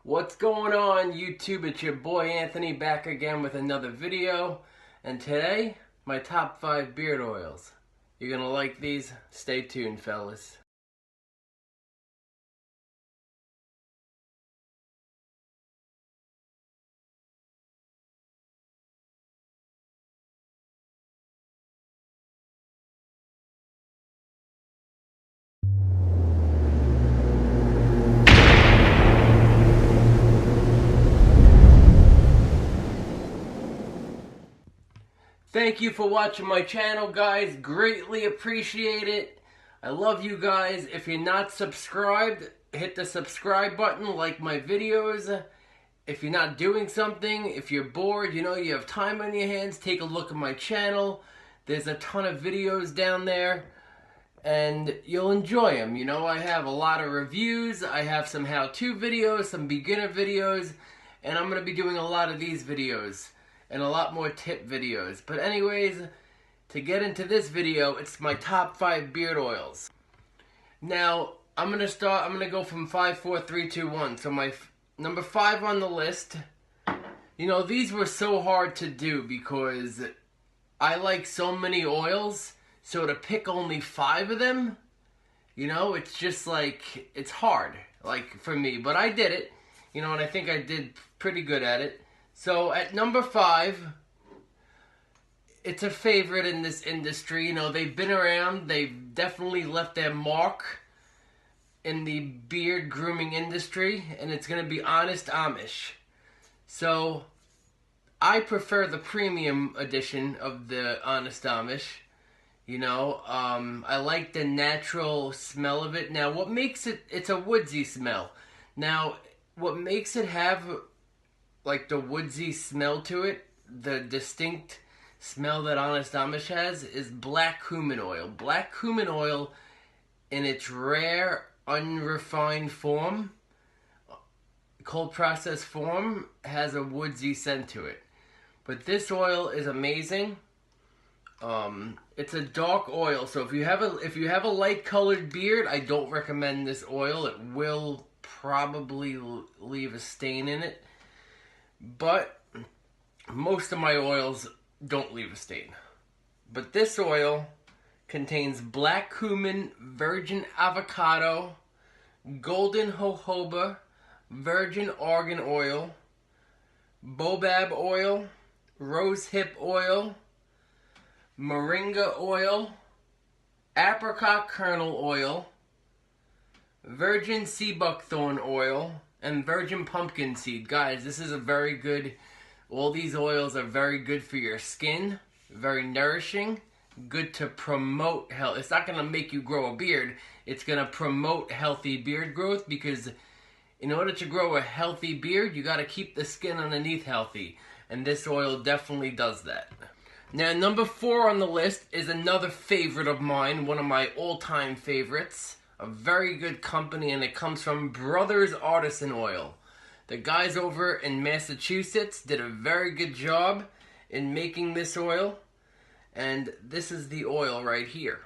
What's going on YouTube? It's your boy Anthony back again with another video. And today, my top 5 beard oils. You're gonna like these? Stay tuned, fellas. Thank you for watching my channel, guys. Greatly appreciate it. I love you guys. If you're not subscribed, hit the subscribe button, like my videos. If you're not doing something, if you're bored, you have time on your hands, take a look at my channel. There's a ton of videos down there, and you'll enjoy them. I have a lot of reviews. I have some how-to videos, some beginner videos, and I'm going to be doing a lot of these videos and a lot more tip videos. But anyways, to get into this video, it's my top 5 beard oils. Now, I'm going to go from 5, 4, 3, 2, 1. So my number 5 on the list, these were so hard to do because I like so many oils, so to pick only 5 of them, it's just like, it's hard, for me. But I did it, and I think I did pretty good at it. So at number 5, it's a favorite in this industry. They've been around. They've definitely left their mark in the beard grooming industry, and it's going to be Honest Amish. So I prefer the premium edition of the Honest Amish. I like the natural smell of it. Now, what makes it's a woodsy smell. Now, what makes it have the woodsy smell to it, the distinct smell that Honest Amish has, is black cumin oil. Black cumin oil, in its rare, unrefined form, cold processed form, has a woodsy scent to it. But this oil is amazing. It's a dark oil, so if you have a light colored beard, I don't recommend this oil. It will probably leave a stain in it. But most of my oils don't leave a stain. But this oil contains black cumin, virgin avocado, golden jojoba, virgin argan oil, baobab oil, rosehip oil, moringa oil, apricot kernel oil, virgin sea buckthorn oil, and virgin pumpkin seed. Guys, this is all these oils are very good for your skin, very nourishing, good to promote health. It's not going to make you grow a beard. It's going to promote healthy beard growth, because in order to grow a healthy beard, you got to keep the skin underneath healthy. And this oil definitely does that. Now, number 4 on the list is another favorite of mine, one of my all-time favorites. A very good company, and it comes from Brothers Artisan Oil. The guys over in Massachusetts did a very good job in making this oil, and this is the oil right here.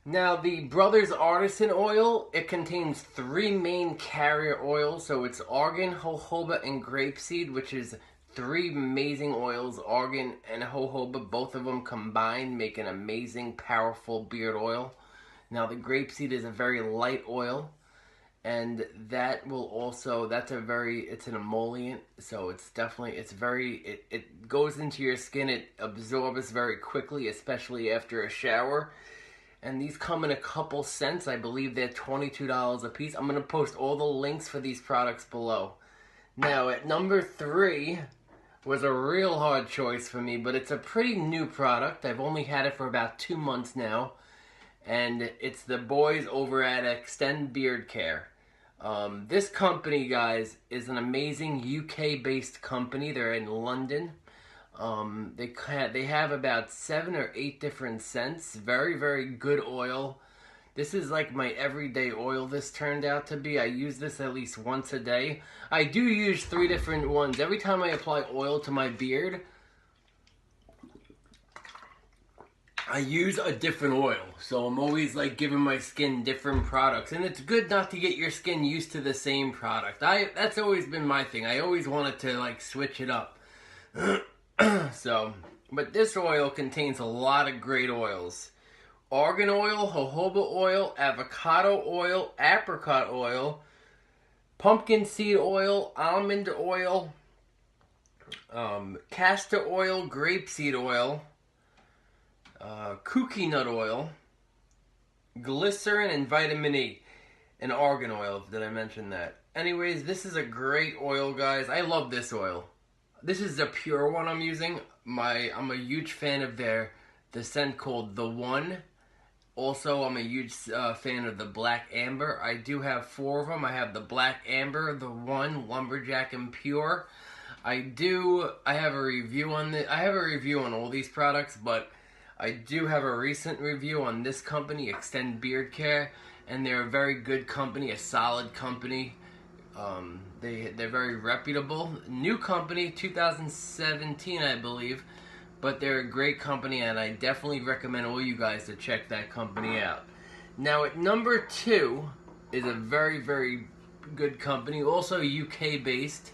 Now, the Brothers Artisan Oil, it contains 3 main carrier oils. So it's argan, jojoba, and grapeseed, which is 3 amazing oils. Argan and jojoba, both of them combined, make an amazing, powerful beard oil. Now, the grapeseed is a very light oil, and that will also, it's an emollient, so it's definitely, it goes into your skin, it absorbs very quickly, especially after a shower. And these come in a couple scents. I believe they're $22 a piece. I'm going to post all the links for these products below. Now, at number 3 was a real hard choice for me, but it's a pretty new product. I've only had it for about 2 months now. And it's the boys over at Extend Beard Care. This company, guys, is an amazing UK-based company. They're in London. They have about 7 or 8 different scents. Very, very good oil. This is like my everyday oil, this turned out to be. I use this at least once a day. I do use 3 different ones. Every time I apply oil to my beard, I use a different oil, so I'm always like giving my skin different products, and it's good not to get your skin used to the same product. That's always been my thing. I always wanted to like switch it up. So, but this oil contains a lot of great oils. Argan oil, jojoba oil, avocado oil, apricot oil, pumpkin seed oil, almond oil, castor oil, grapeseed oil, kooky nut oil, glycerin, and vitamin E, and argan oil. Did I mention that? Anyways, this is a great oil, guys. I love this oil. This is the pure one I'm using. I'm a huge fan of the scent called The One. Also, I'm a huge fan of the Black Amber. I do have 4 of them. I have the Black Amber, The One, Lumberjack, and Pure. I have a review on I have a review on all these products, but I do have a recent review on this company, Extend Beard Care, and they're a very good company, a solid company. They're very reputable. New company, 2017, I believe. But they're a great company, and I definitely recommend all you guys to check that company out. Now, at number 2 is a very, very good company, also UK-based,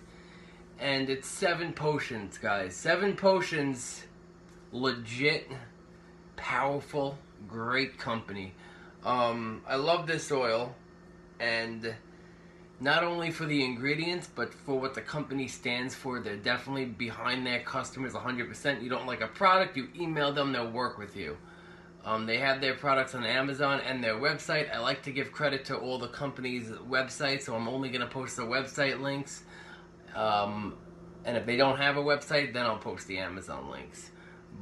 and it's 7 Potions, guys. 7 Potions, legit, powerful, great company. I love this oil, and not only for the ingredients, but for what the company stands for. They're definitely behind their customers 100%. You don't like a product, you email them, they'll work with you. They have their products on Amazon and their website. I like to give credit to all the companies' websites, so I'm only going to post the website links. And if they don't have a website, then I'll post the Amazon links.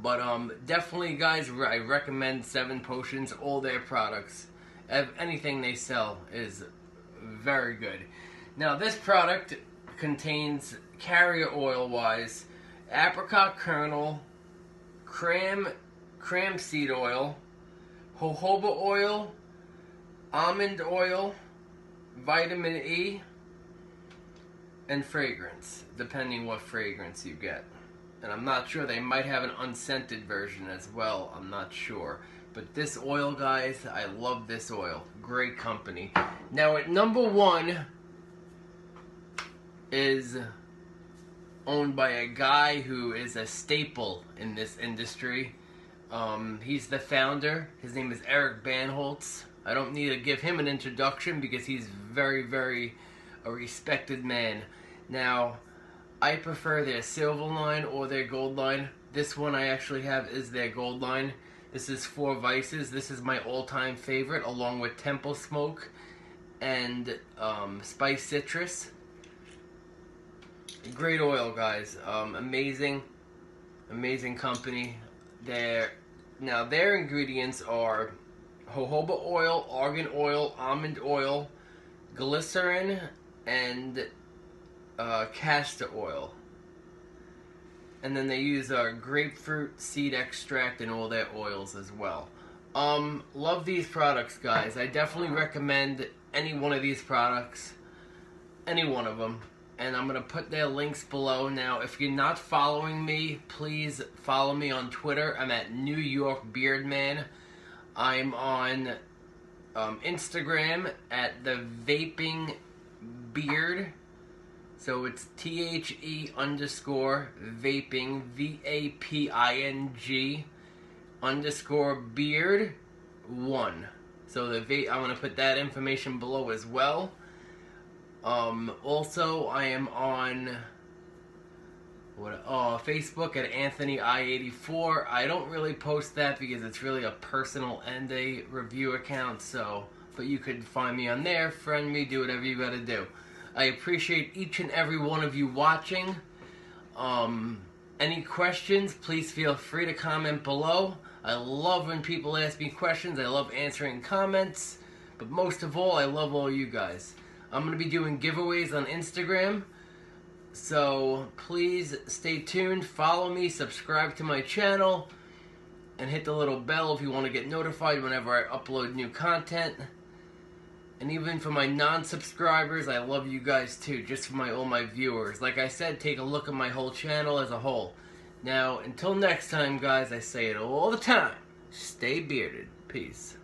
But definitely, guys, I recommend 7 Potions. All their products, anything they sell is very good. Now, this product contains, carrier oil wise, apricot kernel, cram seed oil, jojoba oil, almond oil, vitamin E, and fragrance, depending what fragrance you get. And I'm not sure, they might have an unscented version as well, I'm not sure. But this oil, guys, I love this oil. Great company. Now, at number 1 is owned by a guy who is a staple in this industry. He's the founder. His name is Eric Bandholz. I don't need to give him an introduction because he's very, very a respected man. Now, I prefer their silver line or their gold line. This one I actually have is their gold line. This is 4 Vices. This is my all-time favorite, along with Temple Smoke and Spice Citrus. Great oil, guys. Amazing company. Their ingredients are jojoba oil, argan oil, almond oil, glycerin, and castor oil. And then they use grapefruit seed extract in all their oils as well. Love these products, guys. I definitely recommend any one of these products. Any one of them. And I'm going to put their links below. Now, if you're not following me, please follow me on Twitter. I'm at New York Beardman. I'm on Instagram at The Vaping Beard. So it's THE_vaping, VAPING _beard1. So I'm going to put that information below as well. Also, I am on Facebook at AnthonyI84. I don't really post that because it's really a personal and a review account. But you could find me on there, friend me, do whatever you got to do. I appreciate each and every one of you watching. Any questions, please feel free to comment below. I love when people ask me questions. I love answering comments. But most of all, I love all you guys. I'm going to be doing giveaways on Instagram. So please stay tuned, follow me, subscribe to my channel, and hit the little bell if you want to get notified whenever I upload new content. And even for my non-subscribers, I love you guys too, just for all my viewers. Like I said, take a look at my whole channel as a whole. Now, until next time, guys, I say it all the time. Stay bearded. Peace.